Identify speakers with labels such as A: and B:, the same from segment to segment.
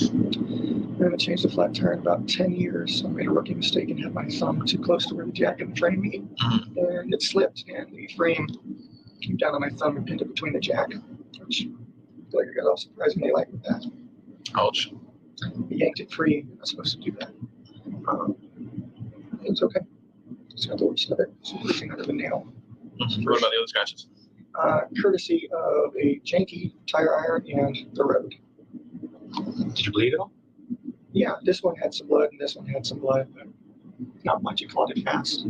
A: I haven't changed a flat tire in about 10 years. So I made a rookie mistake and had my thumb too close to where the jack and the frame meet. And it slipped, and the frame came down on my thumb and pinned it between the jack, which the player got off surprisingly light with that.
B: Ouch.
A: He yanked it free. I'm not supposed to do that. It's okay. It's got the worst of it. It's pushing under the nail.
B: What about the other scratches?
A: Courtesy of a janky tire iron and the road.
B: Did you bleed at all?
A: Yeah, this one had some blood and this one had some blood, but not much. It clotted fast.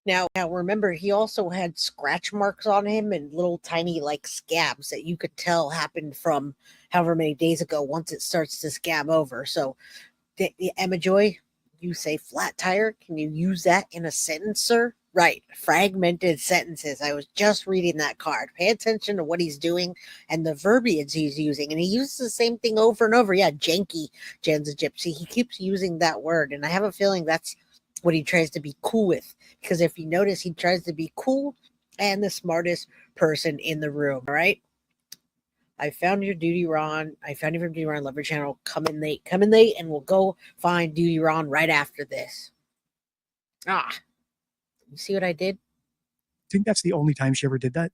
C: Now remember, he also had scratch marks on him and little tiny like scabs that you could tell happened from however many days ago once it starts to scab over. So, Emma Joy, you say flat tire. Can you use that in a sentence, sir? Right. Fragmented sentences. I was just reading that card. Pay attention to what he's doing and the verbiage he's using. And he uses the same thing over and over. Yeah, janky, Jen's a gypsy. He keeps using that word. And I have a feeling that's what he tries to be cool with. Because if you notice, he tries to be cool and the smartest person in the room. All right. I found your Duty Ron. I found you from Duty Ron Lover Channel. Come in late, and we'll go find Duty Ron right after this. You see what I did?
D: I think that's the only time she ever did that.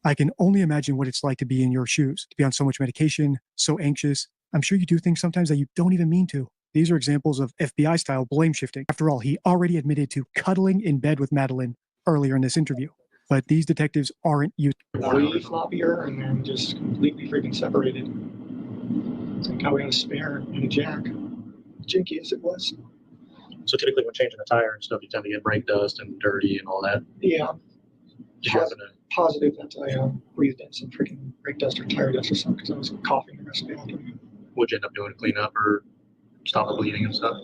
D: I can only imagine what it's like to be in your shoes, to be on so much medication, so anxious. I'm sure you do things sometimes that you don't even mean to. These are examples of FBI-style blame shifting. After all, he already admitted to cuddling in bed with Madeline earlier in this interview. But these detectives aren't used.
A: Way floppier and then just completely freaking separated. Like how we had a spare and a jack. Jinky as it was.
B: So typically when changing a tire and stuff, you tend to get brake dust and dirty and all that.
A: Yeah.
B: Did you happen to...
A: Positive that I breathed in some freaking brake dust or tire dust or something because I was coughing the rest of the afternoon.
B: What'd you end up doing to clean up or stop the bleeding and stuff?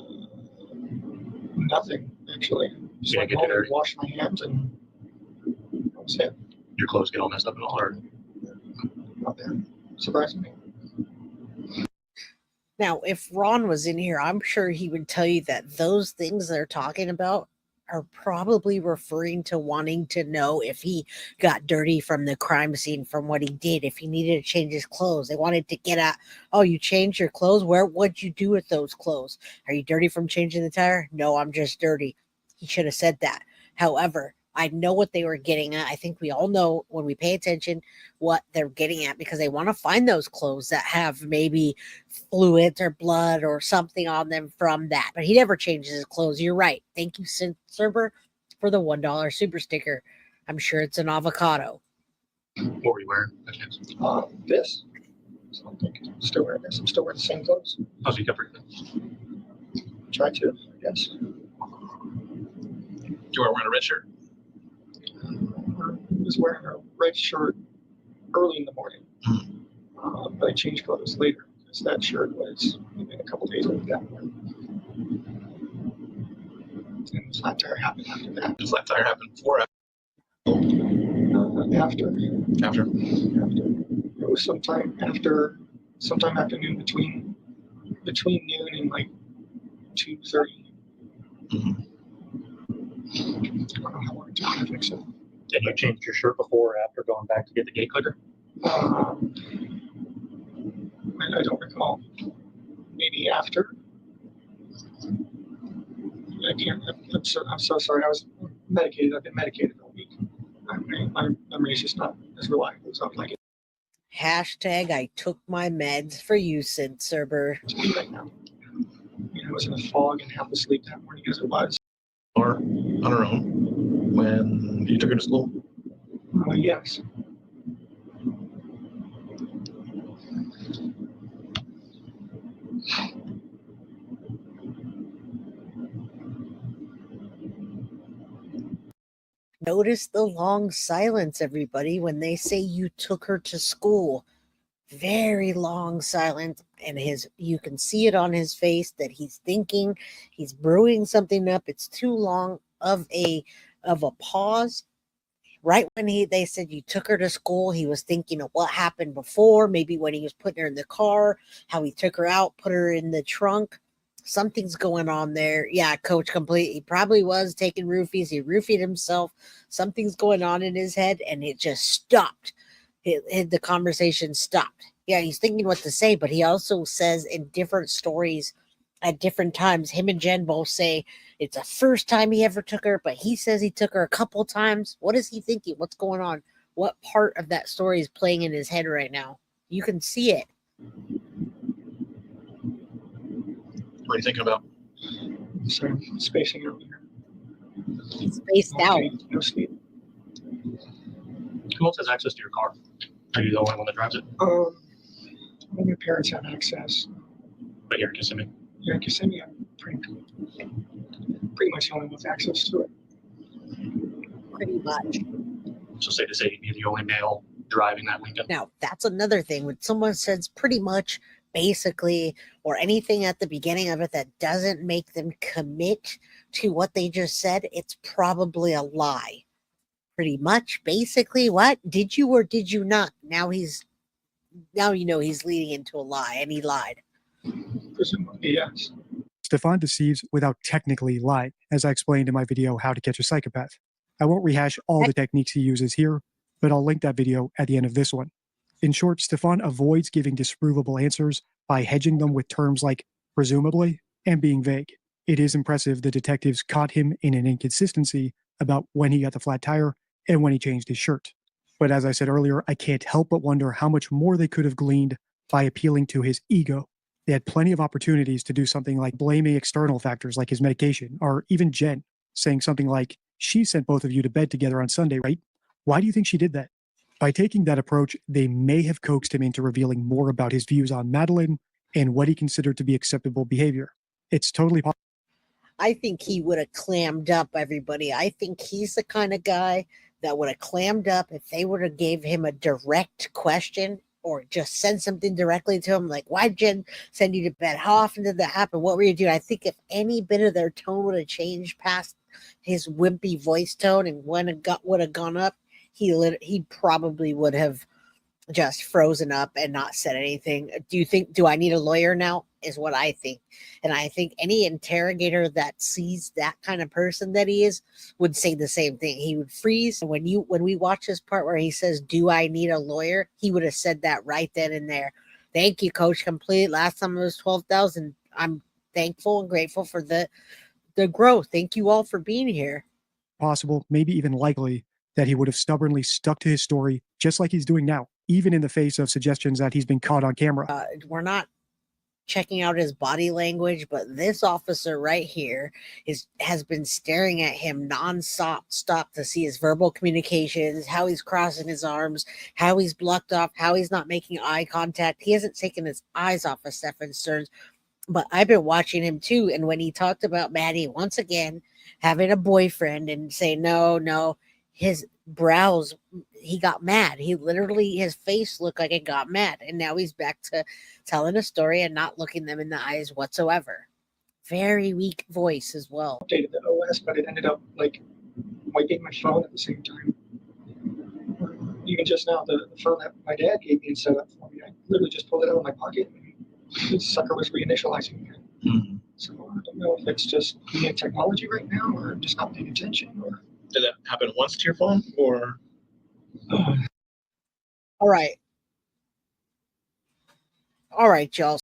A: Nothing, actually. Just
B: Get dirty.
A: Wash my hands and that was it.
B: Your clothes get all messed up and all, or?
A: Not bad. Surprisingly.
C: Now, if Ron was in here, I'm sure he would tell you that those things they're talking about are probably referring to wanting to know if he got dirty from the crime scene, from what he did, if he needed to change his clothes. They wanted to get at, oh, you changed your clothes? What'd you do with those clothes? Are you dirty from changing the tire? No, I'm just dirty. He should have said that. However, I know what they were getting at. I think we all know when we pay attention what they're getting at because they want to find those clothes that have maybe fluids or blood or something on them from that. But he never changes his clothes. You're right. Thank you, Server, for the $1 super sticker. I'm sure it's an avocado.
B: What were you wearing?
A: This. So I think I'm still wearing this. I'm still wearing the same clothes.
B: Oh, so you kept everything?
A: Try to, I guess.
B: You were wearing a red shirt?
A: I was wearing a red shirt early in the morning, but I changed clothes later because that shirt was maybe a couple days old that morning. And the flat tire happened after that.
B: The flat tire happened before or
A: after?
B: After.
A: It was sometime afternoon between noon and like 2:30.
B: Mm-hmm.
A: I don't know how long it took to fix it.
B: Did you change your shirt before or after going back to get the gate clicker?
A: I don't recall. Maybe after. I can't. I'm so sorry. I was medicated. I've been medicated all week. My memory is just not as reliable as I'd like it.
C: Hashtag I took my meds for you, Sid Serber.
A: To be right now. I was in a fog and half asleep that morning as it was.
B: Or on her own when you took her to school?
A: Yes.
C: Notice the long silence, everybody, when they say you took her to school. Very long silence, and you can see it on his face that he's thinking, he's brewing something up. It's too long of a pause. Right when they said you took her to school, he was thinking of what happened before, maybe when he was putting her in the car, how he took her out, put her in the trunk. Something's going on there. Yeah, Coach he probably was taking roofies. He roofied himself. Something's going on in his head, and it just stopped. The conversation stopped. Yeah, he's thinking what to say, but he also says in different stories at different times, him and Jen both say it's the first time he ever took her, but he says he took her a couple times. What is he thinking? What's going on? What part of that story is playing in his head right now? You can see it.
B: What are you thinking about?
A: So spacing earlier.
C: Spaced out.
A: No sleep.
B: Who else has access to your car? Are you the only one that drives it?
A: All my parents have access.
B: But here in Kissimmee.
A: Yeah, Kissimmee, I'm pretty much the only one with access to it.
C: Pretty much.
B: So say to say you're the only male driving that Lincoln.
C: Now, that's another thing. When someone says pretty much, basically, or anything at the beginning of it that doesn't make them commit to what they just said, it's probably a lie. Pretty much, basically, what? Did you or did you not? Now you know he's leading into a lie, and he lied.
A: Presumably, yes.
D: Stephan deceives without technically lying, as I explained in my video, How to Catch a Psychopath. I won't rehash all the techniques he uses here, but I'll link that video at the end of this one. In short, Stephan avoids giving disprovable answers by hedging them with terms like presumably and being vague. It is impressive the detectives caught him in an inconsistency about when he got the flat tire and when he changed his shirt. But as I said earlier, I can't help but wonder how much more they could have gleaned by appealing to his ego. They had plenty of opportunities to do something like blaming external factors like his medication, or even Jen saying something like, she sent both of you to bed together on Sunday, right? Why do you think she did that? By taking that approach, they may have coaxed him into revealing more about his views on Madeline and what he considered to be acceptable behavior. It's totally possible.
C: I think he would have clammed up everybody. I think he's the kind of guy that would have clammed up if they would have gave him a direct question or just send something directly to him, like, why'd Jen send you to bed? How often did that happen? What were you doing? I think if any bit of their tone would have changed past his wimpy voice tone and when it would have gone up, he probably would have just frozen up and not said anything. Do I need a lawyer now? Is what I think. And I think any interrogator that sees that kind of person that he is would say the same thing. He would freeze. And when we watch this part where he says, do I need a lawyer? He would have said that right then and there. Thank you, Coach Complete. Last time it was 12,000. I'm thankful and grateful for the growth. Thank you all for being here.
D: Possible, maybe even likely, that he would have stubbornly stuck to his story, just like he's doing now, even in the face of suggestions that he's been caught on camera.
C: We're not checking out his body language, but this officer right here has been staring at him stop to see his verbal communications, how he's crossing his arms, how he's blocked off, how he's not making eye contact. He hasn't taken his eyes off of Stephan Stearns, but I've been watching him too. And when he talked about Maddie once again having a boyfriend and say no, his brows, he got mad. His face looked like it got mad. And now he's back to telling a story and not looking them in the eyes whatsoever. Very weak voice as well.
A: Updated the OS, but it ended up like wiping my phone at the same time. Even just now, the phone that my dad gave me and set up for me, I literally just pulled it out of my pocket and the sucker was reinitializing again.
B: Mm-hmm.
A: So I don't know if it's just me and technology right now or I'm just not paying attention or.
B: Did that happen once to your phone or?
C: All right, y'all.